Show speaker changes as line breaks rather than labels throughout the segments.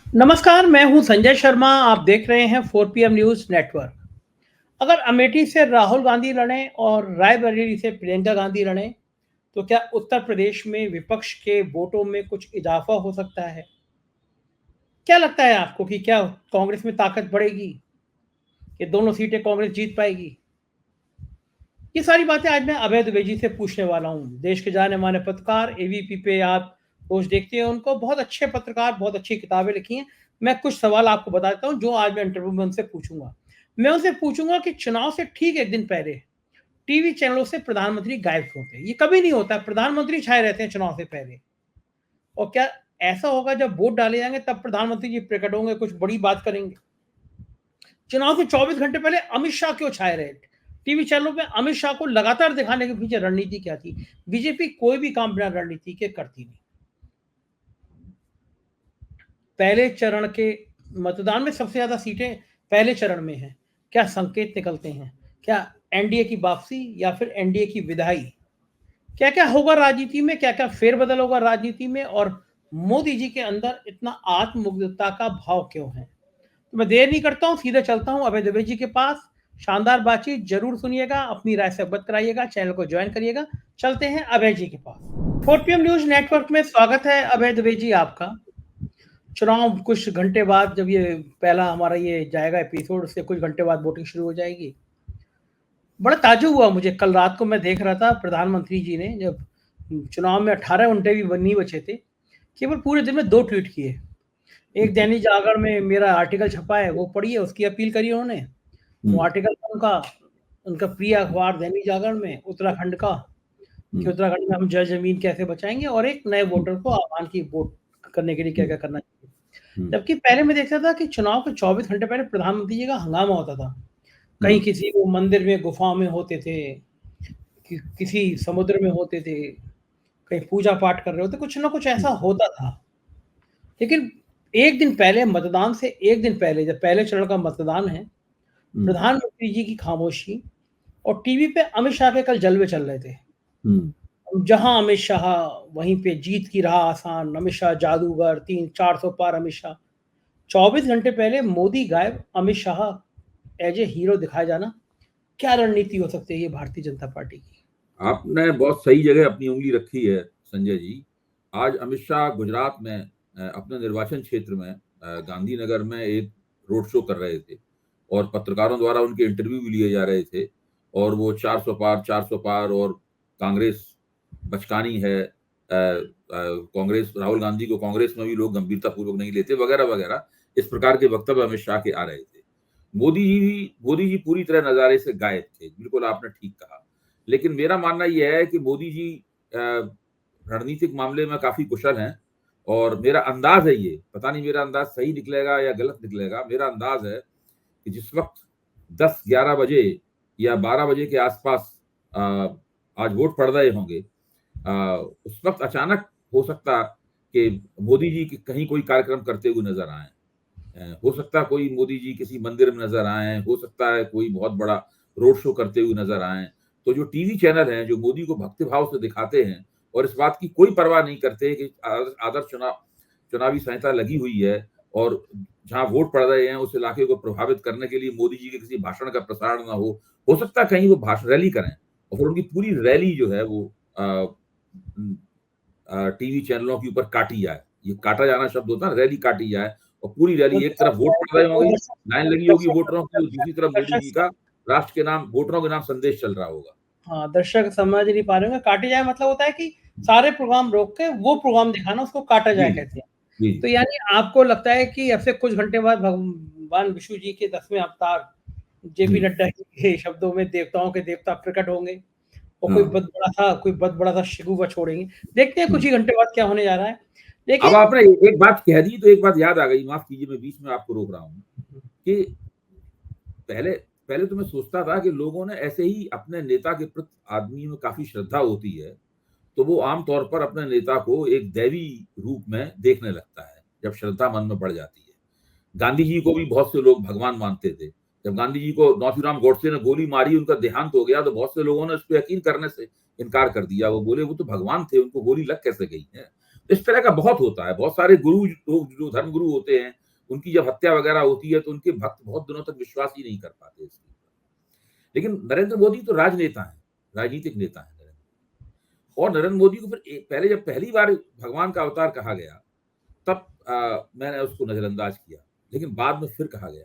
नमस्कार, मैं हूं संजय शर्मा। आप देख रहे हैं 4 PM न्यूज़ नेटवर्क। अगर अमेठी से राहुल गांधी लड़ें और रायबरेली से प्रियंका गांधी लड़ें, तो क्या उत्तर प्रदेश में विपक्ष के वोटों में कुछ इजाफा हो सकता है? क्या लगता है आपको कि क्या कांग्रेस में ताकत बढ़ेगी? ये दोनों सीटें कांग्रेस जीत पाएगी? ये सारी बातें आज मैं अभय द्विवेदी जी से पूछने वाला हूँ। देश के जाने-माने पत्रकार, एबीपी पे आप रोज देखते हैं उनको, बहुत अच्छे पत्रकार, बहुत अच्छी किताबें लिखी हैं। मैं कुछ सवाल आपको बता देता हूँ, जो आज मैं इंटरव्यू में उनसे पूछूँगा। मैं उनसे पूछूँगा कि चुनाव से ठीक 1 दिन पहले टीवी चैनलों से प्रधानमंत्री गायब क्यों थे? ये कभी नहीं होता, प्रधानमंत्री छाए रहते हैं चुनाव से पहले। और क्या ऐसा होगा जब वोट डाले जाएँगे तब प्रधानमंत्री जी प्रकट होंगे, कुछ बड़ी बात करेंगे? चुनाव से 24 घंटे पहले अमित शाह क्यों छाए रहे? टीवी चैनलों पे अमित शाह को लगातार दिखाने के पीछे रणनीति क्या थी? बीजेपी कोई भी काम बिना रणनीति के करती नहीं। पहले चरण के मतदान में सबसे ज्यादा सीटें पहले चरण में हैं। क्या संकेत निकलते हैं? क्या एनडीए की वापसी या फिर एनडीए की विदाई? क्या क्या होगा राजनीति में, क्या क्या फेरबदल होगा राजनीति में, और मोदी जी के अंदर इतना आत्ममुग्धता का भाव क्यों है? तो मैं देर नहीं करता हूँ, सीधे चलता हूँ अभय द्विवेदी जी के पास। शानदार बातचीत जरूर सुनिएगा, अपनी राय से अवगत कराइएगा, चैनल को ज्वाइन करिएगा। चलते हैं अभय जी के पास। 4 PM न्यूज नेटवर्क में स्वागत है अभय द्विवेदी जी आपका। चुनाव कुछ घंटे बाद, जब ये पहला हमारा ये जाएगा एपिसोड, उससे कुछ घंटे बाद वोटिंग शुरू हो जाएगी। बड़ा ताज्जुब हुआ मुझे, कल रात को मैं देख रहा था प्रधानमंत्री जी ने, जब चुनाव में 18 घंटे भी नहीं बचे थे, केवल पूरे दिन में 2 ट्वीट किए। एक दैनिक जागरण में मेरा आर्टिकल छपा है, वो पढ़िए, उसकी अपील करी उन्होंने। वो आर्टिकल था उनका, उनका प्रिय अखबार दैनिक जागरण में, उत्तराखंड का, कि उत्तराखंड में हम जय ज़मीन कैसे बचाएँगे, और एक नए वोटर को आह्वान की वोट करने के लिए क्या-क्या करना चाहिए। जबकि पहले मैं देखता था कि चुनाव के 24 घंटे पहले प्रधानमंत्री जी का हंगामा होता था। कहीं किसी वो मंदिर में, गुफा में होते थे, किसी समुद्र में होते थे, कहीं पूजा-पाठ कर रहे होते, कुछ ना कुछ ऐसा होता था। लेकिन 1 दिन पहले, मतदान से 1 दिन पहले, जब पहले चरण का मतदान है, प्रधानमंत्री जी की खामोशी, और टीवी पे अमित शाह के कल जलवे चल रहे थे। जहाँ अमित शाह, वहीं पे जीत की राह आसान, अमित शाह जादूगर, 300-400 पार अमित शाह। 24 घंटे पहले मोदी गायब, Amit Shah as a hero दिखाया जाना, क्या रणनीति हो सकती है ये भारतीय जनता पार्टी की?
आपने बहुत सही जगह अपनी उंगली रखी है संजय जी। आज अमित शाह गुजरात में अपने निर्वाचन क्षेत्र में गांधीनगर में एक रोड शो कर रहे थे और पत्रकारों द्वारा उनके इंटरव्यू भी लिए जा रहे थे और वो 400 पार और कांग्रेस बचकानी है, कांग्रेस, राहुल गांधी को कांग्रेस में भी लोग गंभीरता पूर्वक नहीं लेते, वगैरह वगैरह, इस प्रकार के वक्तव्य अमित शाह के आ रहे थे। मोदी जी पूरी तरह नजारे से गायब थे, बिल्कुल आपने ठीक कहा। लेकिन मेरा मानना यह है कि मोदी जी रणनीतिक मामले में काफी कुशल हैं और मेरा अंदाज है, ये पता नहीं मेरा अंदाज सही निकलेगा या गलत निकलेगा, मेरा अंदाज है कि जिस वक्त 10-11 बजे या 12 बजे के आसपास आज वोट पड़ रहे होंगे, उस वक्त अचानक हो सकता कि मोदी जी कहीं कोई कार्यक्रम करते हुए नजर आए, हो सकता है कोई मोदी जी किसी मंदिर में नजर आए, हो सकता है कोई बहुत बड़ा रोड शो करते हुए नजर आए। तो जो टीवी चैनल हैं जो मोदी को भक्तिभाव से दिखाते हैं और इस बात की कोई परवाह नहीं करते कि आदर्श चुनावी संहिता लगी हुई है और जहां वोट पड़ रहे हैं उस इलाके को प्रभावित करने के लिए मोदी जी के किसी भाषण का प्रसारण ना हो सकता है कहीं वो भाषण रैली करें और फिर उनकी पूरी रैली जो है वो टीवी चैनलों के ऊपर काटी जाए। ये काटा जाना शब्द होता है, रैली काटी जाए और पूरी रैली, एक तरफ वोट पड़ रहे होंगे, लाइन लगी होगी वोटरों की, दूसरी तरफ मोदी जी का राष्ट्र के नाम, वोटरों के नाम संदेश चल रहा होगा।
हाँ, दर्शक समझ नहीं पा रहे होंगे, काटे जाए मतलब होता है कि सारे प्रोग्राम रोक के वो प्रोग्राम दिखाना, उसको काटा जाए कहते हैं। तो यानी आपको लगता है कि अब से कुछ घंटे बाद भगवान विष्णु जी के 10वें अवतार जेपी नड्डा के शब्दों में देवताओं के देवता प्रकट होंगे और कोई बहुत बड़ा सा शिकूबा छोड़ेंगे। देखते हैं कुछ ही घंटे बाद क्या होने जा रहा है।
अब आपने एक बात कह दी तो एक बात याद आ गई, माफ कीजिए मैं बीच में आपको रोक रहा हूँ, कि पहले तो मैं सोचता था कि लोगों ने ऐसे ही अपने नेता के प्रति, आदमी में काफी श्रद्धा होती है तो वो आमतौर पर अपने नेता को एक दैवी रूप में देखने लगता है जब श्रद्धा मन में बढ़ जाती है। गांधी जी को भी बहुत से लोग भगवान मानते थे। जब गांधी जी को नौथीराम गोडसे ने गोली मारी, उनका देहांत हो गया, तो बहुत से लोगों ने उस पर यकीन करने से इनकार कर दिया। वो बोले वो तो भगवान थे, उनको गोली लग कैसे गई है। इस तरह का बहुत होता है। बहुत सारे गुरु लोग जो धर्म गुरु होते हैं, उनकी जब हत्या वगैरह होती है तो उनके भक्त बहुत दिनों तक विश्वास ही नहीं कर पाते इसके ऊपर। लेकिन नरेंद्र मोदी तो राजनेता हैं, राजनीतिक नेता हैं नरेंद्र, और नरेंद्र मोदी को फिर पहले जब पहली बार भगवान का अवतार कहा गया तब मैंने उसको नजरअंदाज किया, लेकिन बाद में फिर कहा गया,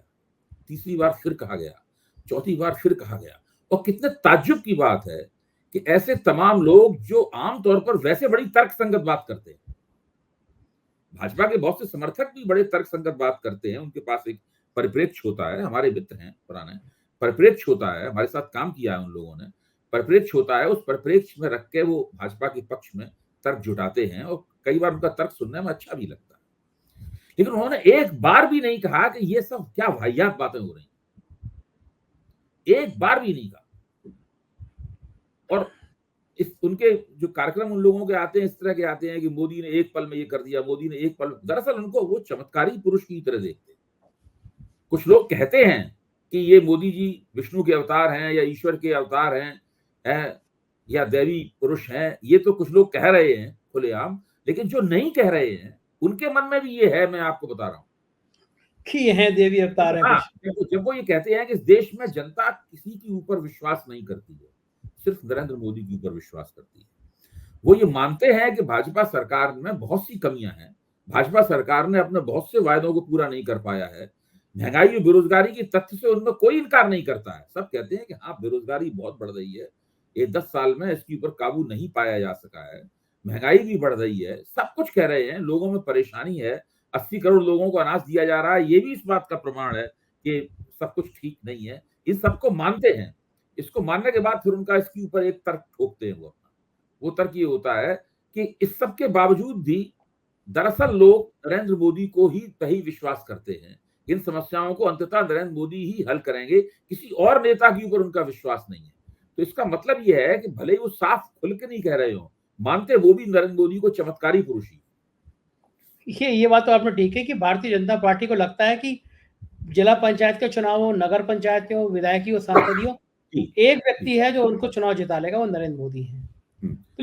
तीसरी बार फिर कहा गया, चौथी बार फिर कहा गया। और कितने ताज्जुब की बात है कि ऐसे तमाम लोग जो आमतौर पर वैसे बड़ी तर्कसंगत बात करते हैं, भाजपा के बहुत से समर्थक भी बड़े तर्कसंगत बात करते हैं, उनके पास एक परिप्रेक्ष्य होता है, हमारे मित्र हैं पुराने, परिप्रेक्ष्य होता है, हमारे साथ काम किया है उन लोगों ने, परिप्रेक्ष्य होता है, उस परिप्रेक्ष्य में रख के वो भाजपा के पक्ष में तर्क जुटाते हैं और कई बार उनका तर्क सुनने में अच्छा भी लगता है। लेकिन उन्होंने एक बार भी नहीं कहा कि ये सब क्या वाहियात बातें हो रही, एक बार भी नहीं कहा। और इस उनके जो कार्यक्रम उन लोगों के आते हैं, इस तरह के आते हैं कि मोदी ने एक पल में ये कर दिया, मोदी ने एक पल, दरअसल उनको वो चमत्कारी पुरुष की तरह देखते हैं। कुछ लोग कहते हैं कि ये मोदी जी विष्णु के अवतार हैं या ईश्वर के अवतार हैं या देवी पुरुष हैं, ये तो कुछ लोग कह रहे हैं खुलेआम, लेकिन जो नहीं कह रहे हैं उनके मन में भी ये है, मैं आपको बता रहा हूं
कि ये हैं देवी अवतार है।
हाँ, जब वो ये कहते हैं कि इस देश में जनता किसी के ऊपर विश्वास नहीं करती है, सिर्फ नरेंद्र मोदी के ऊपर विश्वास करती है। वो ये मानते हैं कि भाजपा सरकार में बहुत सी कमियां हैं, भाजपा सरकार ने अपने बहुत से वायदों को पूरा नहीं कर पाया है, महंगाई और बेरोजगारी की तथ्य से उनमें कोई इनकार नहीं करता है। सब कहते हैं कि हाँ, बेरोजगारी बहुत बढ़ रही है, ये 10 साल में इसके ऊपर काबू नहीं पाया जा सका है, महंगाई भी बढ़ रही है, सब कुछ कह रहे हैं, लोगों में परेशानी है, 80 करोड़ लोगों को अनाज दिया जा रहा है, ये भी इस बात का प्रमाण है कि सब कुछ ठीक नहीं है। इन सबको मानते हैं, इसको मानने के बाद फिर उनका इसके ऊपर एक तर्क ठोकते हैं वो तर्क ये होता है कि इस सब के बावजूद भी दरअसल लोग नरेंद्र मोदी को ही सही विश्वास करते हैं, इन समस्याओं को अंततः नरेंद्र मोदी ही हल करेंगे, किसी और नेता के ऊपर उनका विश्वास नहीं है। तो इसका मतलब यह है कि भले ही वो साफ खुल के नहीं कह रहे हो, मानते वो भी नरेंद्र मोदी को चमत्कारी पुरुष ही।
ये बात तो आपने ठीक है कि भारतीय जनता पार्टी को लगता है कि जिला पंचायत के चुनाव हो, नगर पंचायत के हो, विधायकी हो, सांसदीय हो, एक व्यक्ति है जो उनको चुनाव जिता लेगा, वो नरेंद्र मोदी है।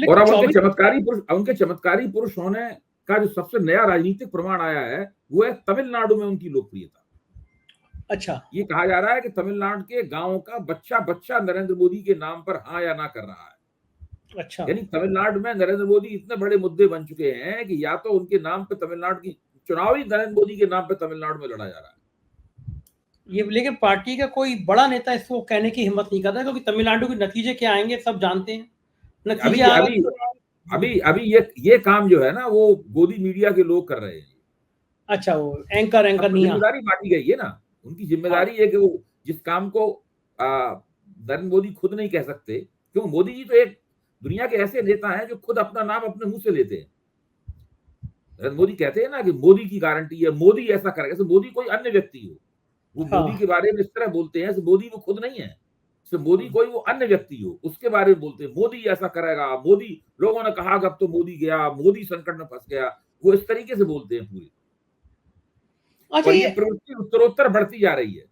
और अब उनके चमत्कारी पुरुष होने का जो सबसे नया राजनीतिक प्रमाण आया है वो है तमिलनाडु में उनकी लोकप्रियता।
अच्छा,
ये कहा जा रहा है कि तमिलनाडु के गांव का बच्चा नरेंद्र मोदी के नाम पर हाँ या ना कर रहा है।
अच्छा,
यानी तमिलनाडु में नरेंद्र मोदी इतने बड़े मुद्दे बन चुके हैं कि या तो उनके नाम पे तमिलनाडु की चुनाव ही नरेंद्र मोदी के नाम पे तमिलनाडु में लड़ा जा रहा है।
ये लेकिन पार्टी का कोई बड़ा नेता इसको कहने की हिम्मत नहीं करता, क्योंकि तमिलनाडु के नतीजे क्या आएंगे सब जानते हैं। नतीजे
अभी ये काम जो है ना वो गोदी मीडिया के लोग कर रहे हैं।
अच्छा, वो एंकर नहीं,
जिम्मेदारी बांटी गई है ना, उनकी जिम्मेदारी है कि वो जिस काम को नरेंद्र मोदी खुद नहीं कह सकते, क्यों, मोदी जी तो एक दुनिया के ऐसे नेता हैं जो खुद अपना नाम अपने मुंह से लेते हैं। नरेंद्र मोदी कहते हैं ना कि मोदी की गारंटी है, मोदी ऐसा करेगा, जैसे मोदी कोई अन्य व्यक्ति हो, वो मोदी के बारे में इस तरह बोलते हैं, मोदी वो खुद नहीं है, मोदी कोई वो अन्य व्यक्ति हो उसके बारे में बोलते हैं, मोदी ऐसा करेगा, मोदी, लोगों ने कहा अब तो मोदी गया, मोदी संकट में फंस गया, वो इस तरीके से बोलते हैं पूरी। और ये प्रवृत्ति उत्तरोत्तर बढ़ती जा रही है,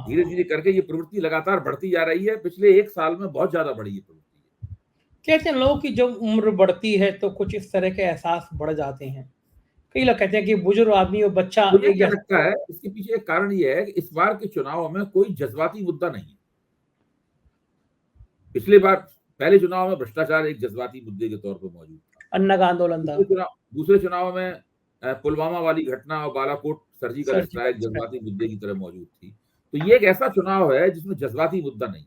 धीरे धीरे करके ये प्रवृत्ति लगातार बढ़ती जा रही है, पिछले 1 साल में बहुत ज्यादा बढ़ी है प्रवृत्ति।
कहते हैं लोगों की जब उम्र बढ़ती है तो कुछ इस तरह के एहसास बढ़ जाते हैं। कई लोग कहते हैं कि बुजुर्ग आदमी और बच्चा,
मुझे क्या लगता है इसके पीछे एक कारण ये है कि इस बार के चुनाव में कोई जज्बाती मुद्दा नहीं है। पिछले बार पहले चुनाव में भ्रष्टाचार एक जज्बाती मुद्दे के तौर पर मौजूद था,
अन्ना का आंदोलन था,
दूसरे चुनाव में पुलवामा वाली घटना और बालाकोट सर्जिकल स्ट्राइक जज्बाती मुद्दे की तरह मौजूद थी। तो ये एक ऐसा चुनाव है जिसमें जज्बाती मुद्दा नहीं,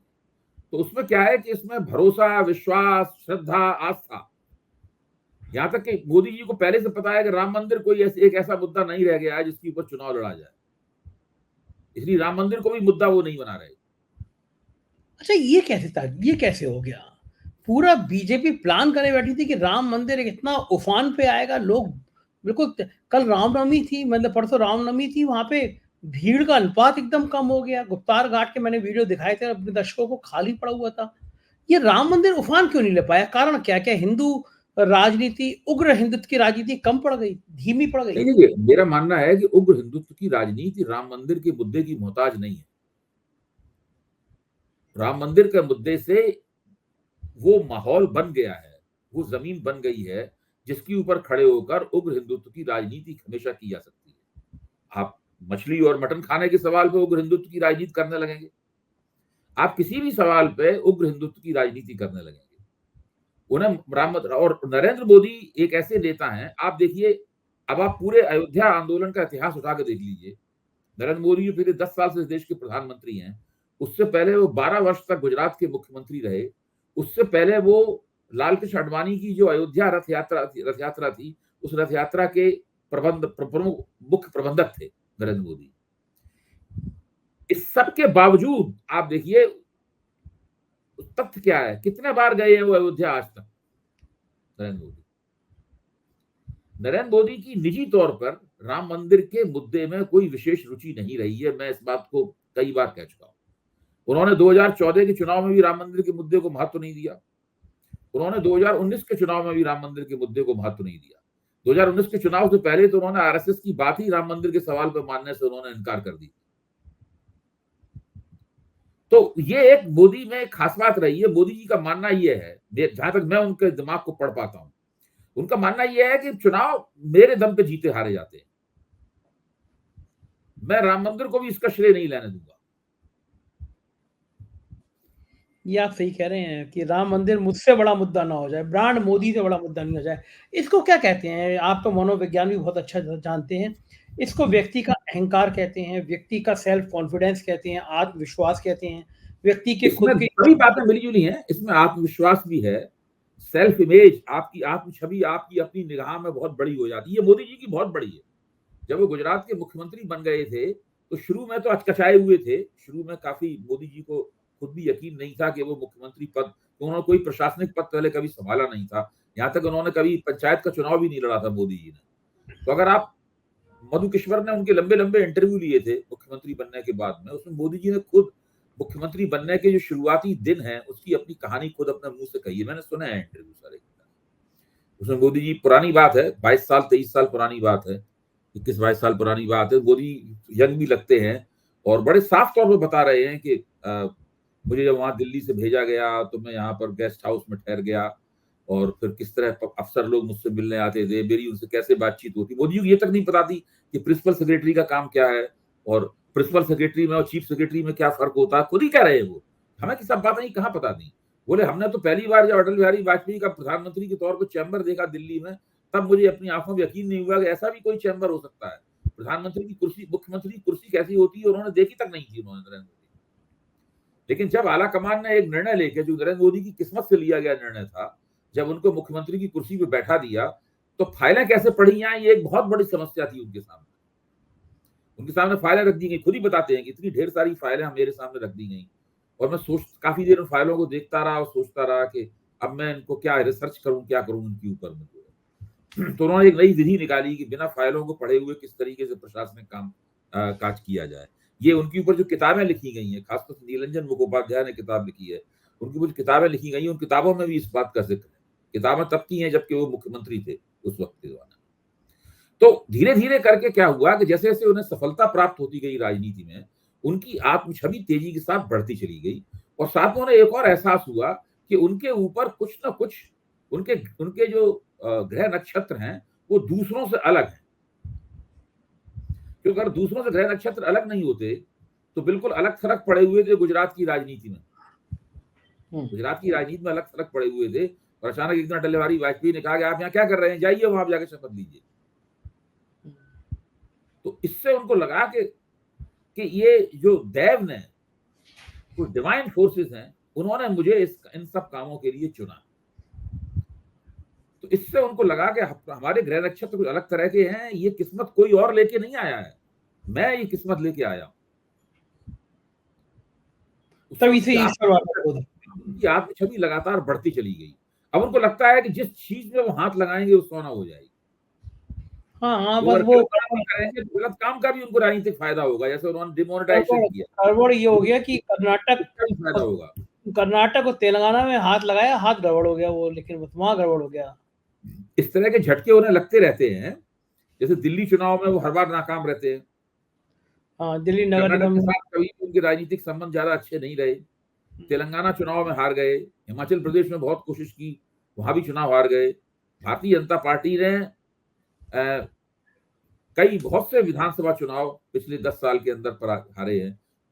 तो उसमें क्या है कि इसमें भरोसा, विश्वास, श्रद्धा, आस्था, यहां तक कि मोदी जी को पहले से पता है कि राम मंदिर कोई एक ऐसा मुद्दा नहीं रह गया है जिसके ऊपर चुनाव लड़ा जाए, इसलिए राम मंदिर को भी मुद्दा वो नहीं बना रहे।
अच्छा, ये कैसे था, ये कैसे हो गया? पूरा बीजेपी प्लान करे बैठी थी कि राम मंदिर इतना उफान पे आएगा, लोग बिल्कुल, कल रामनवमी थी, मतलब परसों रामनवमी थी, वहां पे भीड़ का अनुपात एकदम कम हो गया। गुप्तार घाट के मैंने वीडियो दिखाए थे अपने दर्शकों को, खाली पड़ा हुआ था। ये राम मंदिर उफान क्यों नहीं ले पाया? कारण क्या? क्या हिंदू राजनीति, उग्र हिंदुत्व की राजनीति कम पड़ गई, धीमी पड़ गई?
नहीं, मेरा मानना है कि उग्र हिंदुत्व की राजनीति राम मंदिर के मुद्दे की मोहताज नहीं है। राम मंदिर के मुद्दे से वो माहौल बन गया है, वो जमीन बन गई है जिसके ऊपर खड़े होकर उग्र हिंदुत्व की राजनीति हमेशा की जा सकती है। आप मछली और मटन खाने के सवाल पे उग्र हिंदुत्व की राजनीति करने लगेंगे, आप किसी भी सवाल पे उग्र हिंदुत्व की राजनीति करने लगेंगे। उन्हें राम और नरेंद्र मोदी एक ऐसे नेता हैं, आप देखिए, अब आप पूरे अयोध्या आंदोलन का इतिहास उठा के देख लीजिए। नरेंद्र मोदी जो पिछले 10 साल से इस देश के प्रधानमंत्री हैं, उससे पहले वो 12 वर्ष तक गुजरात के मुख्यमंत्री रहे। उससे पहले वो लाल कृष्ण आडवाणी की जो अयोध्या रथ यात्रा थी, उस रथ यात्रा के प्रमुख मुख्य प्रबंधक थे नरेंद्र मोदी। इस सब के बावजूद आप देखिए तथ्य क्या है, कितने बार गए हैं वो अयोध्या आज तक नरेंद्र मोदी की निजी तौर पर राम मंदिर के मुद्दे में कोई विशेष रुचि नहीं रही है। मैं इस बात को कई बार कह चुका हूं। उन्होंने 2014 के चुनाव में भी राम मंदिर के मुद्दे को महत्व नहीं दिया। उन्होंने 2019 के चुनाव में भी राम मंदिर के मुद्दे को महत्व नहीं दिया। 2019 के चुनाव से पहले तो उन्होंने आरएसएस की बात ही राम मंदिर के सवाल पर मानने से उन्होंने इनकार कर दी। तो ये एक मोदी में खास बात रही है। मोदी जी का मानना यह है, जहां तक मैं उनके दिमाग को पढ़ पाता हूं, उनका मानना यह है कि चुनाव मेरे दम पे जीते हारे जाते हैं। मैं राम मंदिर को भी इसका श्रेय नहीं लेने दूंगा।
ये आप सही कह रहे हैं कि राम मंदिर मुझसे बड़ा मुद्दा ना हो जाए, ब्रांड मोदी से बड़ा मुद्दा नहीं हो जाए। इसको क्या कहते हैं? आप तो मनोविज्ञान भी बहुत अच्छा जानते हैं। इसको व्यक्ति का अहंकार कहते हैं, व्यक्ति का सेल्फ कॉन्फिडेंस कहते हैं, आत्मविश्वास कहते हैं, व्यक्ति के खुद
इसमें
के
सभी बातें मिली जुली हैं। इसमें आत्मविश्वास भी है, सेल्फ इमेज, आपकी आत्म छवि आपकी अपनी निगाह में बहुत बड़ी हो जाती है। मोदी जी की बहुत बड़ी है। जब वो गुजरात के मुख्यमंत्री बन गए थे तो शुरू में तो अचकचाए हुए थे। शुरू में काफी मोदी जी को खुद भी यकीन नहीं था कि वो मुख्यमंत्री पद, तो उन्होंने कोई प्रशासनिक पद पहले कभी संभाला नहीं था। यहाँ तक उन्होंने कभी पंचायत का चुनाव भी नहीं लड़ा था मोदी जी ने। तो अगर आप मधु किश्वर ने उनके लंबे लंबे इंटरव्यू लिए थे मुख्यमंत्री बनने के बाद में, उसमें मोदी जी ने खुद मुख्यमंत्री बनने के जो शुरुआती दिन है उसकी अपनी कहानी खुद अपने मुंह से कही है। मैंने सुना है इंटरव्यू सारे। उसमें मोदी जी, पुरानी बात है, 22 साल 23 साल पुरानी बात है, 21-22 साल पुरानी बात है। मोदी यंग भी लगते हैं और बड़े साफ तौर पर बता रहे हैं कि मुझे जब वहां दिल्ली से भेजा गया तो मैं यहाँ पर गेस्ट हाउस में ठहर गया और फिर किस तरह अफसर लोग मुझसे मिलने आते थे, मेरी उनसे कैसे बातचीत होती। मोदी जी को ये तक नहीं पता थी कि प्रिंसिपल सेक्रेटरी का काम क्या है और प्रिंसिपल सेक्रेटरी में और चीफ सेक्रेटरी में क्या फर्क होता है। खुद ही कह रहे हैं वो, हमें की सब बातें कहाँ पता थी। बोले हमने तो पहली बार जब अटल बिहारी वाजपेयी का प्रधानमंत्री के तौर पर चैम्बर देखा दिल्ली में, तब मुझे अपनी आंखों में यकीन नहीं हुआ कि ऐसा भी कोई चैम्बर हो सकता है। प्रधानमंत्री की कुर्सी, मुख्यमंत्री की कुर्सी कैसी होती है उन्होंने देखी तक नहीं थी उन्होंने, नरेंद्र मोदी। लेकिन जब आला कमान ने एक निर्णय लेके, जो नरेंद्र मोदी की किस्मत से लिया गया निर्णय था, जब उनको मुख्यमंत्री की कुर्सी पे बैठा दिया तो फाइलें कैसे पढ़ी जाएं, ये एक बहुत बड़ी समस्या थी उनके सामने। उनके सामने फाइलें रख दी गई। खुद ही बताते हैं कि इतनी ढेर सारी फाइलें मेरे सामने रख दी गई और मैं काफी देर उन फाइलों को देखता रहा और सोचता रहा कि अब मैं इनको क्या रिसर्च करूं, क्या करूं उनके ऊपर में। तो उन्होंने एक नई विधि निकाली कि बिना फाइलों को पढ़े हुए किस तरीके से प्रशासनिक काज किया जाए। ये उनके ऊपर जो किताबें लिखी गई हैं, खासतौर से नीलंजन मुखोपाध्याय ने किताब लिखी है, उनकी कुछ किताबें लिखी गई हैं, उन किताबों में भी इस बात का जिक्र है। किताबें तब की हैं जबकि वो मुख्यमंत्री थे उस वक्त के दौरान। तो धीरे धीरे करके क्या हुआ कि जैसे जैसे उन्हें सफलता प्राप्त होती गई राजनीति में, उनकी आत्म छवि तेजी के साथ बढ़ती चली गई और साथ में उन्हें एक और एहसास हुआ कि उनके ऊपर कुछ ना कुछ उनके जो ग्रह नक्षत्र हैं वो दूसरों से अलग हैं। क्योंकि अगर दूसरों से ग्रह नक्षत्र अलग नहीं होते तो बिल्कुल अलग थलग पड़े हुए थे गुजरात की राजनीति में। गुजरात की राजनीति में अलग थलग पड़े हुए थे और अचानक एक दिन अटल बिहारी वाजपेयी ने कहा कि आप यहाँ क्या कर रहे हैं, जाइए वहां जाकर शपथ लीजिए। तो इससे उनको लगा कि ये जो दैव ने, जो डिवाइन फोर्सेस हैं, उन्होंने मुझे इन सब कामों के लिए चुना। तो इससे उनको लगा कि हमारे ग्रह नक्षत्र कुछ अलग तरह के हैं, ये किस्मत कोई और लेके नहीं आया है, मैं ये किस्मत लेके आया हूं। तभी से उनकी आत्म छवि लगातार बढ़ती चली गई। अब उनको लगता है कि जिस चीज में वो हाथ लगाएंगे वो सोना हो जाएगी। हाँ, बस वो करेंगे गलत काम का भी उनको राजनीतिक फायदा होगा, जैसे उन्होंने डिमोनेटाइजेशन किया।
गड़बड़ ये हो गया कि कर्नाटक
फायदा होगा,
कर्नाटक और तेलंगाना में हाथ लगाया, हाथ गड़बड़ हो गया वो, लेकिन वहां गड़बड़ हो गया।
इस तरह के झटके उन्हें लगते रहते हैं। जैसे दिल्ली चुनाव में वो हर बार नाकाम रहते हैं।
हाँ, दिल्ली नगर निगम
के साथ कभी उनके राजनीतिक संबंध ज्यादा अच्छे नहीं रहे। तेलंगाना चुनाव में हार गए, हिमाचल प्रदेश में बहुत कोशिश की, वहां भी चुनाव हार गए। भारतीय जनता पार्टी ने कई बहुत से विधानसभा चुनाव पिछले 10 साल के अंदर पर हारे हैं।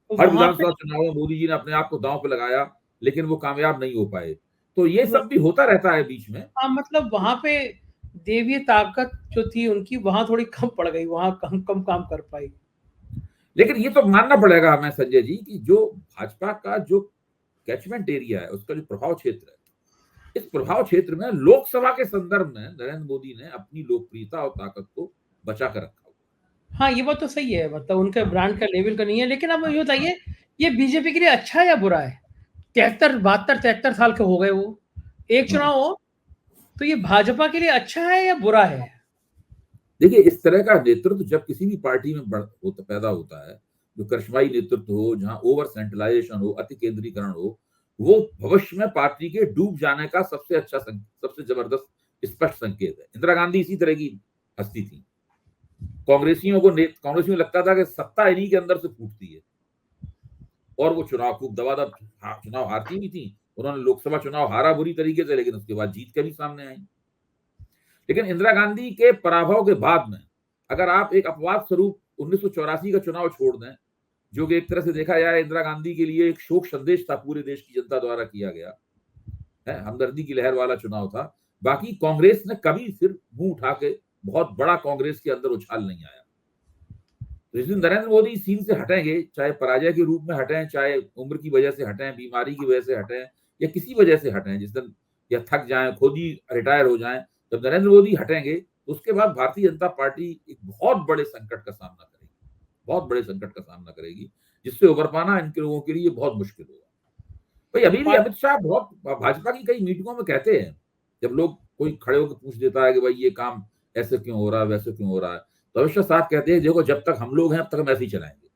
तो
हर
वहां पे
विधानसभा चुनाव में मोदी जी ने अपने आप को दांव पे लगाया, लेकिन वो कामयाब नहीं हो पाए। तो ये सब भी होता रहता है बीच में।
हाँ, मतलब वहां पे देवीय ताकत जो थी उनकी वहां थोड़ी कम पड़ गई, वहां कम कम काम कर पाई।
लेकिन ये तो मानना पड़ेगा हमें संजय जी कि जो भाजपा का जो कैचमेंट एरिया है, उसका जो प्रभाव क्षेत्र है, इस प्रभाव क्षेत्र में लोकसभा के संदर्भ में नरेंद्र मोदी ने अपनी लोकप्रियता और ताकत को बचा कर रखा हुआ
हाँ, ये बात तो सही है, मतलब उनके
है।
ब्रांड का लेवल का नहीं है। लेकिन अब
हाँ,
ये
हाँ,
बताइए, ये बीजेपी के लिए अच्छा है या बुरा है? 73 साल के हो गए वो, एक
हाँ।
चुनाव हो, तो ये भाजपा के लिए अच्छा है या बुरा है?
देखिए, इस तरह का नेतृत्व जब किसी भी पार्टी में पैदा होता है, जो करिश्माई नेतृत्व हो, जहां ओवर सेंट्रलाइजेशन हो, अति केंद्रीकरण हो, वो भविष्य में पार्टी के डूब जाने का सबसे अच्छा सबसे जबरदस्त स्पष्ट संकेत है। इंदिरा गांधी इसी तरह की हस्ती थी। कांग्रेसियों को लगता था कि सत्ता इन्हीं के अंदर से फूटती है, और वो चुनाव खूब दबादब चुनाव हारती भी थी। उन्होंने लोकसभा चुनाव हारा बुरी तरीके से, लेकिन उसके बाद जीत के भी सामने आई। लेकिन इंदिरा गांधी के पराभव के बाद में अगर आप एक अपवाद स्वरूप 1984 का चुनाव छोड़ दें, जो कि एक तरह से देखा जाए इंदिरा गांधी के लिए एक शोक संदेश था, पूरे देश की जनता द्वारा किया गया है, हमदर्दी की लहर वाला चुनाव था। बाकी कांग्रेस ने कभी फिर मुंह उठा के बहुत बड़ा कांग्रेस के अंदर उछाल नहीं आया। तो जिस दिन नरेंद्र मोदी सीन से हटेंगे, चाहे पराजय के रूप में हटें, चाहे उम्र की वजह से हटें, बीमारी की वजह से हटें, या किसी वजह से हटें, जिस दिन या थक जाएं, खुद ही रिटायर हो जाएं, जब नरेंद्र मोदी हटेंगे तो उसके बाद भारतीय जनता पार्टी एक बहुत बड़े संकट का सामना करेगी, बहुत बड़े संकट का सामना करेगी, जिससे उबर पाना इनके लोगों के लिए बहुत मुश्किल होगा। भाई अभी भी अमित शाह बहुत भाजपा की कई मीटिंगों में कहते हैं, जब लोग कोई खड़े होकर पूछ देता है कि भाई ये काम ऐसे क्यों हो रहा है, वैसे क्यों हो रहा है, तो अमित शाह साहब कहते हैं, देखो जब तक हम लोग हैं, अब तक हम ऐसे ही चलाएंगे,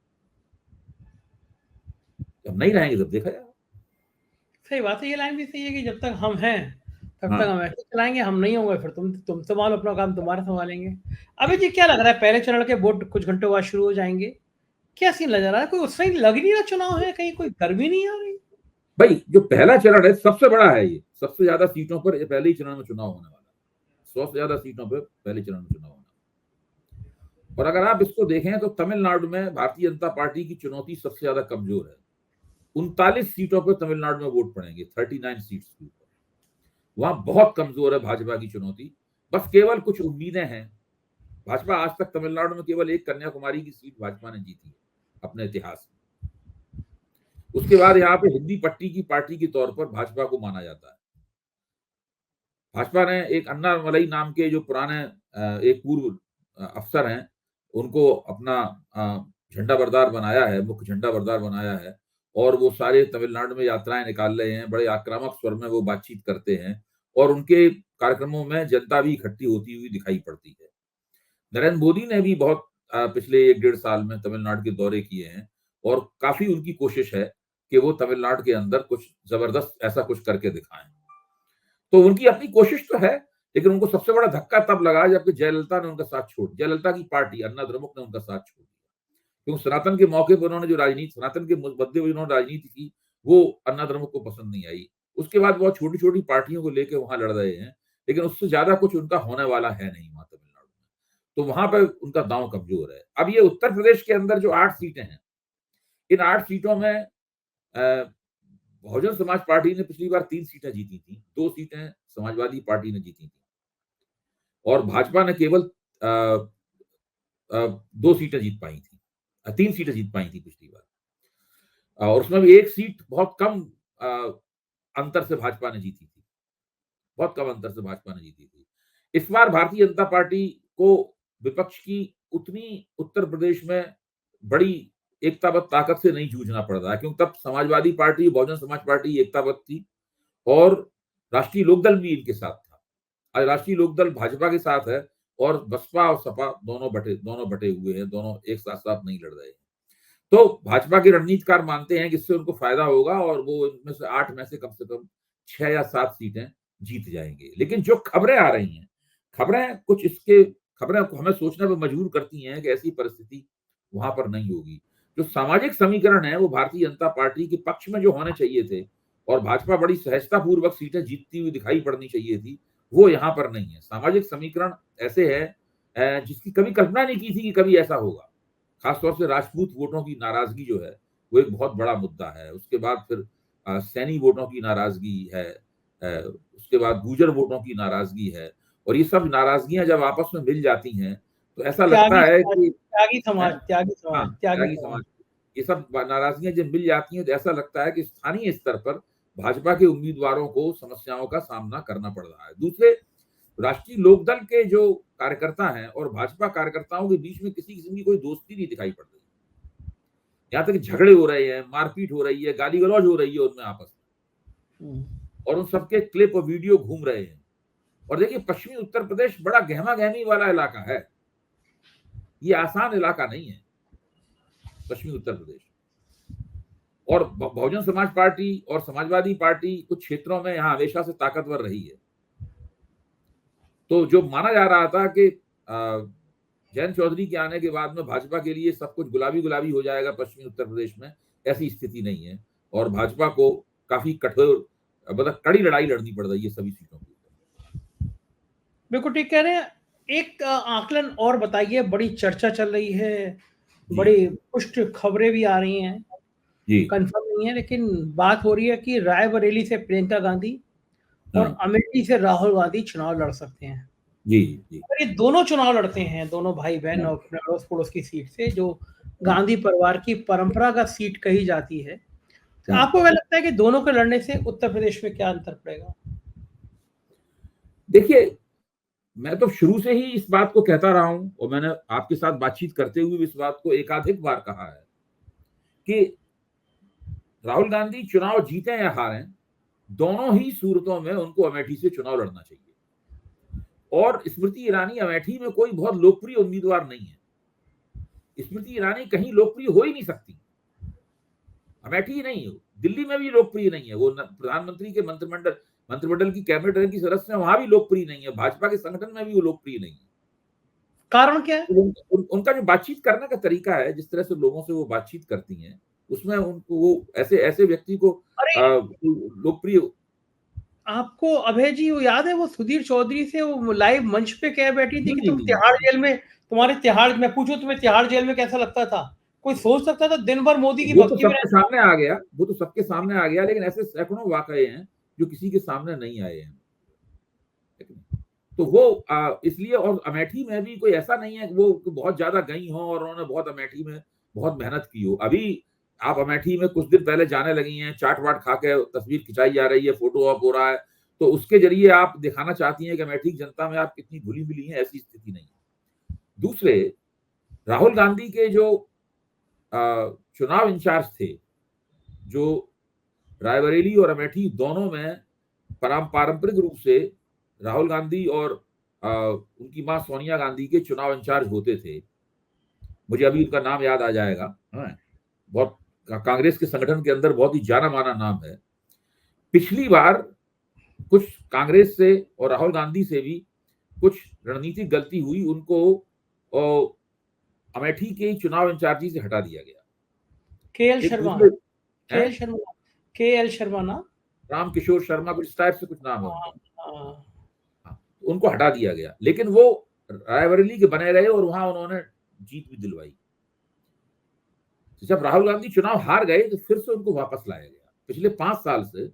जब नहीं रहेंगे तब देखा जाएगा।
सही बात है, ये लाइन भी सही है कि जब तक हम हैं, तब तक
हाँ।
हम ऐसे चलाएँगे, हम नहीं होंगे फिर तुम संभालो अपना काम, तुम्हारा संभालेंगे। अभी जी क्या लग रहा है, पहले चरण के वोट कुछ घंटों बाद शुरू हो जाएँगे। क्या सीन नज़र आ रहा है? कोई उत्साही लग नहीं रहा चुनाव है, कहीं कोई गर्मी नहीं आ रही?
भाई जो पहला चरण है सबसे बड़ा है, ये सबसे ज्यादा सीटों पर ये पहले ही चरण में चुनाव होने वाला है। 100 से ज्यादा सीटों पर पहले चरण में चुनाव होना। और अगर आप इसको देखें तो तमिलनाडु में भारतीय जनता पार्टी की चुनौती सबसे ज्यादा कमजोर है। 39 सीटों पर तमिलनाडु में वोट पड़ेंगे, 39 सीट्स के ऊपर। वहां बहुत कमजोर है भाजपा की चुनौती। बस केवल कुछ उम्मीदें हैं। भाजपा आज तक तमिलनाडु में केवल एक कन्याकुमारी की सीट भाजपा ने जीती है अपने इतिहास में। उसके बाद यहाँ पे हिंदी पट्टी की पार्टी के तौर पर भाजपा को माना जाता है। भाजपा ने एक अन्नामलई नाम के जो पुराने एक पूर्व अफसर हैं, उनको अपना झंडा बरदार बनाया है, मुख्य झंडा बरदार बनाया है, और वो सारे तमिलनाडु में यात्राएं निकाल रहे हैं। बड़े आक्रामक स्वर में वो बातचीत करते हैं, और उनके कार्यक्रमों में जनता भी इकट्ठी होती हुई दिखाई पड़ती है। नरेंद्र मोदी ने भी बहुत पिछले 1 डेढ़ साल में तमिलनाडु के दौरे किए हैं, और काफी उनकी कोशिश है कि वो तमिलनाडु के अंदर कुछ जबरदस्त ऐसा कुछ करके दिखाएं। तो उनकी अपनी कोशिश तो है, लेकिन उनको सबसे बड़ा धक्का तब लगा जबकि जयललिता ने उनका साथ छोड़ दिया। जयललिता की पार्टी अन्ना द्रमुक ने उनका साथ छोड़ दिया, क्योंकि सनातन के मौके पर उन्होंने जो राजनीति, सनातन के मुद्दे पर उन्होंने राजनीति की, वो अन्ना द्रमुक को पसंद नहीं आई। उसके बाद बहुत छोटी छोटी पार्टियों को लेकर वहां लड़ रहे हैं, लेकिन उससे ज्यादा कुछ उनका होने वाला है नहीं वहां तमिलनाडु में। तो वहां पर उनका दांव कमजोर है। अब ये उत्तर प्रदेश के अंदर जो 8 सीटें हैं, इन 8 सीटों में बहुजन समाज पार्टी ने पिछली बार 3 सीटें जीती थी, 2 सीटें समाजवादी पार्टी ने जीती थी, और भाजपा ने केवल 2 सीटें जीत पाई थी, 3 सीटें जीत पाई थी पिछली बार, और उसमें भी 1 सीट बहुत कम अंतर से भाजपा ने जीती थी, बहुत कम अंतर से भाजपा ने जीती थी। इस बार भारतीय जनता पार्टी को विपक्ष की उतनी उत्तर प्रदेश में बड़ी एकताबद्ध ताकत से नहीं जूझना पड़ रहा है, क्योंकि तब समाजवादी पार्टी, बहुजन समाज पार्टी एकताबद्ध थी, और राष्ट्रीय लोकदल भी इनके साथ था। आज राष्ट्रीय लोकदल भाजपा के साथ है, और बसपा और सपा दोनों बटे हुए हैं, दोनों एक साथ साथ नहीं लड़ रहे हैं। तो भाजपा के रणनीतिकार मानते हैं कि इससे उनको फायदा होगा, और वो इनमें से 8 में से कम 6 या 7 सीटें जीत जाएंगे। लेकिन जो खबरें आ रही हैं, खबरें हमें सोचने पर मजबूर करती हैं कि ऐसी परिस्थिति वहां पर नहीं होगी। जो सामाजिक समीकरण है वो भारतीय जनता पार्टी के पक्ष में जो होने चाहिए थे, और भाजपा बड़ी सहजता पूर्वक सीटें जीतती हुई दिखाई पड़नी चाहिए थी, वो यहाँ पर नहीं है। सामाजिक समीकरण ऐसे है जिसकी कभी कल्पना नहीं की थी कि कभी ऐसा होगा। खासतौर से राजपूत वोटों की नाराजगी जो है वो एक बहुत बड़ा मुद्दा है। उसके बाद फिर सैनी वोटों की नाराजगी है, उसके बाद गुर्जर वोटों की नाराजगी है, और ये सब नाराजगियां जब आपस में मिल जाती हैं तो ऐसा लगता
त्यागी
है
समाज,
कि
त्यागी समाज,
हैं?
त्यागी
हाँ,
समाज, त्यागी
त्यागी
समाज।
समाज, ये सब नाराजगियां जब मिल जाती हैं तो ऐसा लगता है कि स्थानीय स्तर पर भाजपा के उम्मीदवारों को समस्याओं का सामना करना पड़ रहा है। दूसरे, राष्ट्रीय लोकदल के जो कार्यकर्ता हैं और भाजपा कार्यकर्ताओं के बीच में किसी किस्म की कोई दोस्ती नहीं दिखाई पड़ रही। यहाँ तक झगड़े हो रहे हैं, मारपीट हो रही है, गाली गलौज हो रही है उनमें आपस में, और उन सबके क्लिप और वीडियो घूम रहे हैं। और देखिए, पश्चिमी उत्तर प्रदेश बड़ा गहमा गहमी वाला इलाका है, ये आसान इलाका नहीं है पश्चिमी उत्तर प्रदेश। और बहुजन समाज पार्टी और समाजवादी पार्टी कुछ क्षेत्रों में यहाँ हमेशा से ताकतवर रही है। तो जो माना जा रहा था कि जयंत चौधरी के आने के बाद में भाजपा के लिए सब कुछ गुलाबी गुलाबी हो जाएगा पश्चिमी उत्तर प्रदेश में, ऐसी स्थिति नहीं है। और भाजपा को काफी कठोर, मतलब कड़ी लड़ाई लड़नी पड़ रही है सभी सीटों की।
बिल्कुल ठीक कह रहे हैं। एक आकलन और बताइए, बड़ी चर्चा चल रही है,
जी
बड़ी पुष्ट खबरें भी आ रही हैं,
जी
कंफर्म नहीं है, लेकिन बात हो रही है कि रायबरेली से प्रियंका गांधी और
हाँ,
अमेठी से राहुल गांधी चुनाव लड़ सकते हैं।
जी जी
अगर ये दोनों चुनाव लड़ते हैं, दोनों भाई बहन,
हाँ,
और अपने अड़ोस पड़ोस की सीट से, जो
हाँ,
गांधी परिवार की परंपरागत सीट कही जाती है, तो
हाँ।
आपको क्या लगता है कि दोनों के लड़ने से उत्तर प्रदेश में क्या अंतर पड़ेगा?
देखिए, मैं तो शुरू से ही इस बात को कहता रहा हूं, और मैंने आपके साथ बातचीत करते हुए भी इस बात को एकाधिक बार कहा है कि राहुल गांधी चुनाव जीते या हारें, दोनों ही सूरतों में उनको अमेठी से चुनाव लड़ना चाहिए। और स्मृति ईरानी अमेठी में कोई बहुत लोकप्रिय उम्मीदवार नहीं है। स्मृति ईरानी कहीं लोकप्रिय हो ही नहीं सकती, अमेठी ही नहीं हो, दिल्ली में भी लोकप्रिय नहीं है। वो प्रधानमंत्री के मंत्रिमंडल की कैबिनेट रैंक की सदस्य है, वहां भी लोकप्रिय नहीं है। भाजपा के संगठन में भी वो लोकप्रिय नहीं है।
कारण क्या है?
उनका जो बातचीत करने का तरीका है, जिस तरह से लोगों से वो बातचीत करती हैं, उसमें उनको वो ऐसे ऐसे व्यक्ति को
अरे,
लोकप्रिय।
आपको अभय जी वो याद है, वो सुधीर चौधरी से वो लाइव मंच पे कह बैठी थी
जी
कि
जी
तुम
जी
तिहाड़ जेल में, तुम्हारे तिहाड़, मैं पूछूं तुम्हें तिहाड़ जेल में कैसा लगता था? कोई सोच सकता था दिन भर मोदी की
वो तो
भक्ति में
सबके
रहना?
सामने आ गया, वो तो सबके सामने आ गया, लेकिन ऐसे सैकड़ों वाकये हैं जो किसी के सामने नहीं आए हैं। तो वो इसलिए, और अमेठी में भी कोई ऐसा नहीं है कि वो बहुत ज्यादा गई हो और उन्होंने बहुत अमेठी में बहुत मेहनत की हो। अभी आप अमेठी में कुछ दिन पहले जाने लगी हैं, चाट वाट खा के तस्वीर खिंचाई जा रही है, फोटो ऑप हो रहा है, तो उसके जरिए आप दिखाना चाहती हैं कि अमेठी की जनता में आप कितनी घुली मिली हैं। ऐसी स्थिति नहीं है। दूसरे, राहुल गांधी के जो चुनाव इंचार्ज थे, जो रायबरेली और अमेठी दोनों में पारंपरिक रूप से राहुल गांधी और उनकी मां सोनिया गांधी के चुनाव इंचार्ज होते थे, मुझे अभी उनका नाम याद आ जाएगा। हाँ, बहुत कांग्रेस के संगठन के अंदर बहुत ही जाना माना नाम है। पिछली बार कुछ कांग्रेस से और राहुल गांधी से भी कुछ रणनीतिक गलती हुई, उनको अमेठी के चुनाव इंचार्जी से हटा दिया गया।
के एल
एक
शर्मा,
दूसरे
के एल शर्मा, के एल शर्मा ना?
राम किशोर शर्मा, कुछ इस टाइप से कुछ नाम है
हाँ,
उनका।
हाँ।
हाँ, उनको हटा दिया गया, लेकिन वो रायबरेली के बने रहे और वहां उन्होंने जीत भी दिलवाई। तो जब राहुल गांधी चुनाव हार गए तो फिर से उनको वापस लाया गया। पिछले 5 साल से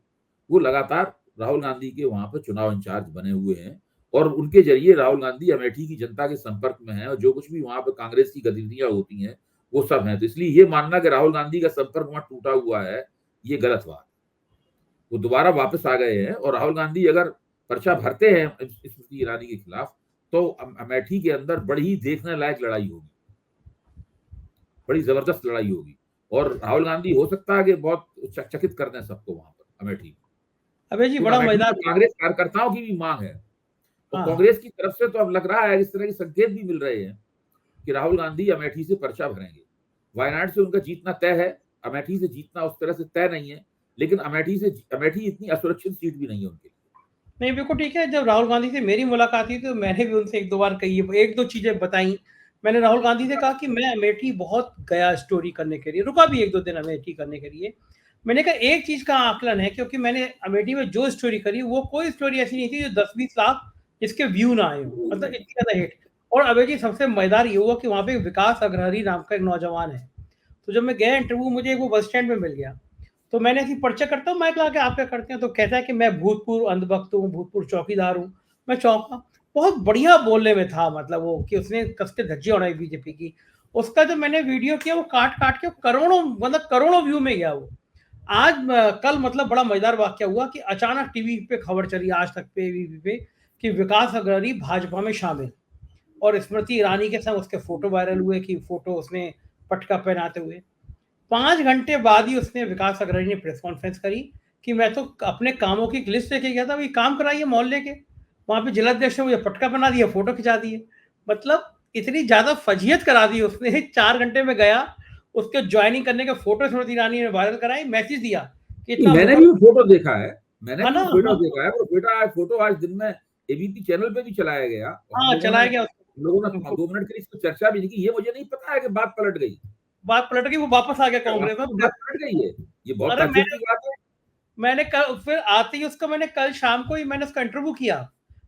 वो लगातार राहुल गांधी के वहां पर चुनाव इंचार्ज बने हुए हैं, और उनके जरिए राहुल गांधी अमेठी की जनता के संपर्क में है, और जो कुछ भी वहां पर कांग्रेस की गतिविधियां होती हैं वो सब है। तो इसलिए ये मानना कि राहुल गांधी का संपर्क वहां टूटा हुआ है, ये गलत बात। वो दोबारा वापस आ गए हैं, और राहुल गांधी अगर पर्चा भरते हैं स्मृति ईरानी के खिलाफ, तो अमेठी के अंदर बड़ी ही देखने लायक लड़ाई होगी, बड़ी जबरदस्त लड़ाई होगी। और राहुल गांधी हो सकता है कि बहुत चकित कर दें सबको वहां पर अमेठी में,
अभय जी
क्योंकि
बड़ा
अमेठी
मजेदार।
में कांग्रेस कार्यकर्ताओं की भी मांग है, और
हाँ,
कांग्रेस की तरफ से तो अब लग रहा है, इस तरह के संकेत भी मिल रहे हैं कि राहुल गांधी अमेठी से पर्चा भरेंगे। वायनाड से उनका जीतना तय है, अमेठी से जीतना उस तरह से तय नहीं है, लेकिन अमेठी इतनी असुरक्षित सीट भी नहीं है उनके लिए।
नहीं बिल्कुल ठीक है। जब राहुल गांधी से मेरी मुलाकात हुई तो मैंने भी उनसे एक दो बार कही, एक दो चीजें बताई। मैंने राहुल गांधी से कहा कि मैं अमेठी बहुत गया स्टोरी करने के लिए, रुका भी एक दो दिन अमेठी करने के लिए, मैंने कहा एक चीज का आकलन है, क्योंकि मैंने अमेठी में जो स्टोरी करी वो कोई स्टोरी ऐसी नहीं थी जो 10-20 लाख जिसके व्यू ना आए हो, मतलब इतनी ज्यादा हिट। और अमेठी सबसे मजेदार ये हुआ कि वहां पे विकास अग्रहरी नाम का एक नौजवान है। तो जब मैं गया इंटरव्यू, मुझे वो बस स्टैंड में मिल गया। तो मैंने ऐसी पर्चा करता हूँ, माइक ला के आप क्या करते हैं? तो कहता है कि मैं भूतपूर्व अंधभक्त हूँ, भूतपूर्व चौकीदार हूँ। मैं चौंका। बहुत बढ़िया बोलने में था, मतलब वो कि उसने कस के धज्जी उड़ाई बीजेपी की। उसका जो मैंने वीडियो किया वो काट काट के करोड़ों, मतलब करोड़ों व्यू में गया वो। आज कल मतलब बड़ा मजेदार वाक्य हुआ कि अचानक टीवी पे खबर चली, आज तक पे, एबीपी पे, कि विकास अग्रहरी भाजपा में शामिल। और स्मृति ईरानी के संग उसके फोटो वायरल हुए, कि फोटो उसने पटका पहनाते हुए। 5 घंटे बाद ही उसने, विकास अग्रवाल ने प्रेस कॉन्फ्रेंस करी कि मैं तो अपने कामों की एक लिस्ट लेके गया था, वही काम कराइए मोहल्ले के। वहाँ पे जिलाध्यक्ष ने मुझे पटका बना दिया, फोटो खिंचा दिए। मतलब इतनी ज़्यादा फजीहत करा दी उसने, 4 घंटे में गया, उसके जॉइनिंग करने के फोटो स्मृति ईरानी ने वायरल कराई, मैसेज दिया कि इतना
मैंने
मुकर
भी वो फोटो देखा है, मैंने
है
भी
ना?
वो फोटो
हाँ,
देखा है। वो फोटो आज दिन में एबीपी चैनल पे भी चलाया गया और
हाँ, चलाया गया
हम लोगों ने
उसको।
2 मिनट के लिए इसको चर्चा भी नहीं की। ये मुझे नहीं पता है कि बात पलट गई।
बात पलट गई, वो वापस आ गया कांग्रेस
वास्तव में
में।
बात पलट गई है। ये बहुत
अरे
ताज्जुब की बात है।
मैंने कल, फिर आते ही उसका, मैंने कल शाम को ही मैंने उसका इंटरव्यू किया।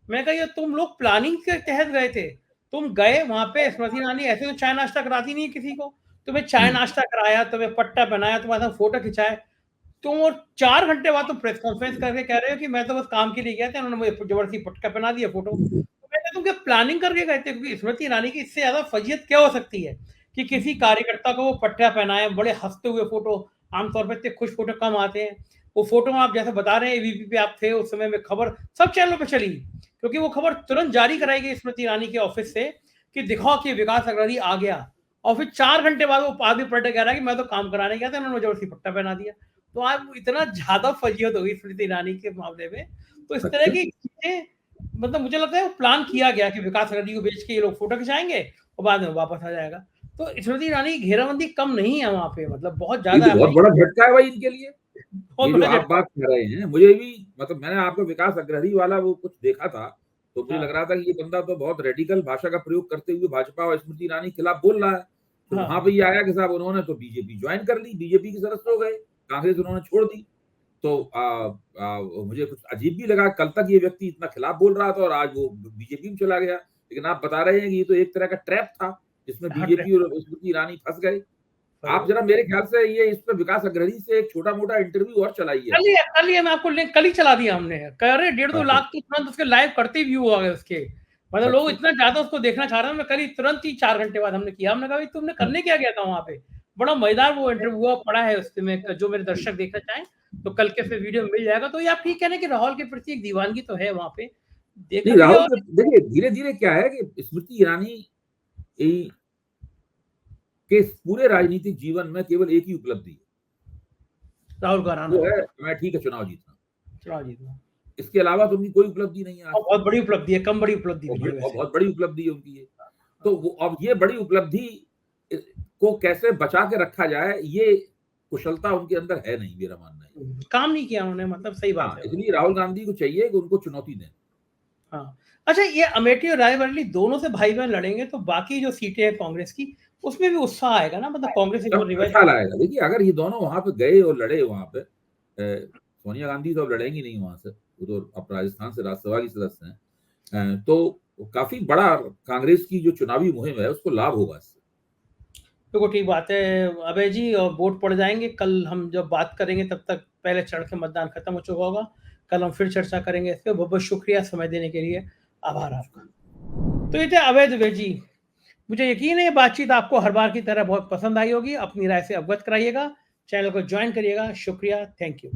मैंने कहा ये तुम लोग प्लानिंग के तहत गए थे? तुम गए वहां पे, स्मृति ईरानी ऐसे तो चाय नाश्ता कराती नहीं है किसी को। तुम्हें चाय नाश्ता कराया, तुम्हें पट्टा पहनाया, तुम्हारे साथ फोटो खिंचाए, तुम, और 4 घंटे बाद तुम प्रेस कॉन्फ्रेंस करके कह रहे हो कि मैं तो बस काम के लिए गया था, उन्होंने मुझे जबरदस्ती पटका पहना दिया फोटो। तो मैंने कहा तुम क्या प्लानिंग करके गए थे? क्योंकि स्मृति ईरानी की इससे ज्यादा फजीयत क्या हो सकती है कि किसी कार्यकर्ता को वो पट्टा पहनाए, बड़े हंसते हुए फोटो। आमतौर पर इतने खुश फोटो कम आते हैं। वो फोटो आप जैसे बता रहे हैं, एबीपी पे आप थे उस समय में, खबर सब चैनलों पे चली, क्योंकि वो खबर तुरंत जारी कराई गई स्मृति ईरानी के ऑफिस से कि दिखाओ कि विकास अग्रवाल आ गया। और फिर 4 घंटे बाद वो आदमी पलट के कह रहा है कि मैं तो काम कराने गया था, उन्होंने मुझे जबरदस्ती पट्टा पहना दिया। तो आज इतना ज्यादा फजीहत हो गई स्मृति ईरानी के मामले में। तो इस तरह
अच्छा,
की चीजें, मतलब मुझे लगता है वो प्लान किया गया कि विकास अग्रवाल को बेच के ये लोग फोटो खिंचाएंगे और बाद में वापस आ जाएगा। तो स्मृति ईरानी की घेराबंदी कम नहीं है वहां पे, मतलब बहुत
ये
ज्यादा
तो
है
बहुत
भाई,
बड़ा झटका है भाई इनके लिए।
बहुत
ये जो
बड़ा
आप
झटका।
बात कर रहे हैं, मुझे भी मतलब मैंने आपको विकास अग्रहरी वाला वो कुछ देखा था, तो मुझे लग
हाँ,
रहा था कि ये बंदा तो बहुत रेडिकल भाषा का प्रयोग करते हुए भाजपा और स्मृति ईरानी के खिलाफ बोल रहा है। फिर
हाँ,
वहां पे
हाँ,
ये आया कि साहब उन्होंने तो बीजेपी ज्वाइन कर ली, बीजेपी के सदस्य हो गए, कांग्रेस उन्होंने छोड़ दी। तो मुझे कुछ अजीब भी लगा, कल तक ये व्यक्ति इतना खिलाफ बोल रहा था और आज वो बीजेपी में चला गया। लेकिन आप बता रहे हैं कि ये तो एक तरह का ट्रैप था, जिसमें
हाँ,
बीजेपी और स्मृति ईरानी फंस गए।
सही
आप
है।
जरा मेरे ख्याल से ये इस पे विकास अग्रहरी से एक छोटा-मोटा इंटरव्यू और चलाइए आप।
कल ही मैं आपको लिंक कल ही चला दिया हमने। कह रहे 1.5-2
अच्छा,
लाख तो तुरंत उसके लाइव करते ही व्यू आ गए उसके। मतलब लोग
अच्छा।
इतना ज़्यादा उसको देखना चाह रहे हैं, मैं कल ही तुरंत ही 4 घंटे बाद हमने किया। हमने कहा भाई तुमने
हाँ।
करने क्या गया था वहाँ पे? बड़ा मज़ेदार वो इंटरव्यू हुआ, पड़ा है उसमें, जो मेरे दर्शक देखना चाहें, तो कल के फिर वीडियो मिल जाएगा। तो ये आप ठीक कह रहे हैं कि राहुल के प्रति एक दीवानगी तो है वहाँ पे,
नहीं,
देखा भी है।
राहुल
और
के देखिए धीरे-धीरे क्या है कि स्मृति ईरानी के पूरे राजनीतिक जीवन में केवल एक ही उपलब्धि है,
राहुल का राणा
वो है मैं ठीक है चुनाव जीतना।
चुनाव जीतना।
इसके अलावा तो उनकी कोई उपलब्धि नहीं है आज
और
तक।
बहुत बड़ी उपलब्धि है, कम बड़ी उपलब्धि भी है
और
वैसे।
बहुत बड़ी उपलब्धि है उनकी ये। तो वो अब ये बड़ी उपलब्धि को कैसे बचा के रखा जाए, ये कुशलता उनके अंदर है नहीं, मेरा मानना है।
काम नहीं किया उन्होंने, मतलब सही बात
हाँ,
है।
इसलिए राहुल गांधी को चाहिए कि उनको चुनौती दें।
हाँ। अच्छा, ये अमेठी और रायबरेली दोनों से भाई-बहन लड़ेंगे, तो बाकी जो सीटें हैं कांग्रेस की, उसमें भी उत्साह आएगा ना? मतलब कांग्रेस एक
सब
बार रिवाइज।
खटाल आएगा। देखिए अगर ये दोनों वहां पे गए और लड़े वहां पे, सोनिया गांधी तो अब लड़ेंगी नहीं वहां से, वो तो अब राजस्थान से राज्यसभा की सदस्य हैं। तो काफी बड़ा कांग्रेस की जो चुनावी मुहिम है उसको लाभ होगा इससे।
देखो ठीक बात है अभय जी, और वोट पड़ जाएंगे। कल हम जब बात करेंगे तब तक पहले चरण के मतदान खत्म हो चुका होगा। कल हम फिर चर्चा करेंगे इस पे। बहुत बहुत शुक्रिया समय देने के लिए, आभार आपका। तो ये थे अभय दुबे जी। मुझे यकीन है ये बातचीत आपको हर बार की तरह बहुत पसंद आई होगी। अपनी राय से अवगत कराइएगा, चैनल को ज्वाइन करिएगा। शुक्रिया, थैंक यू।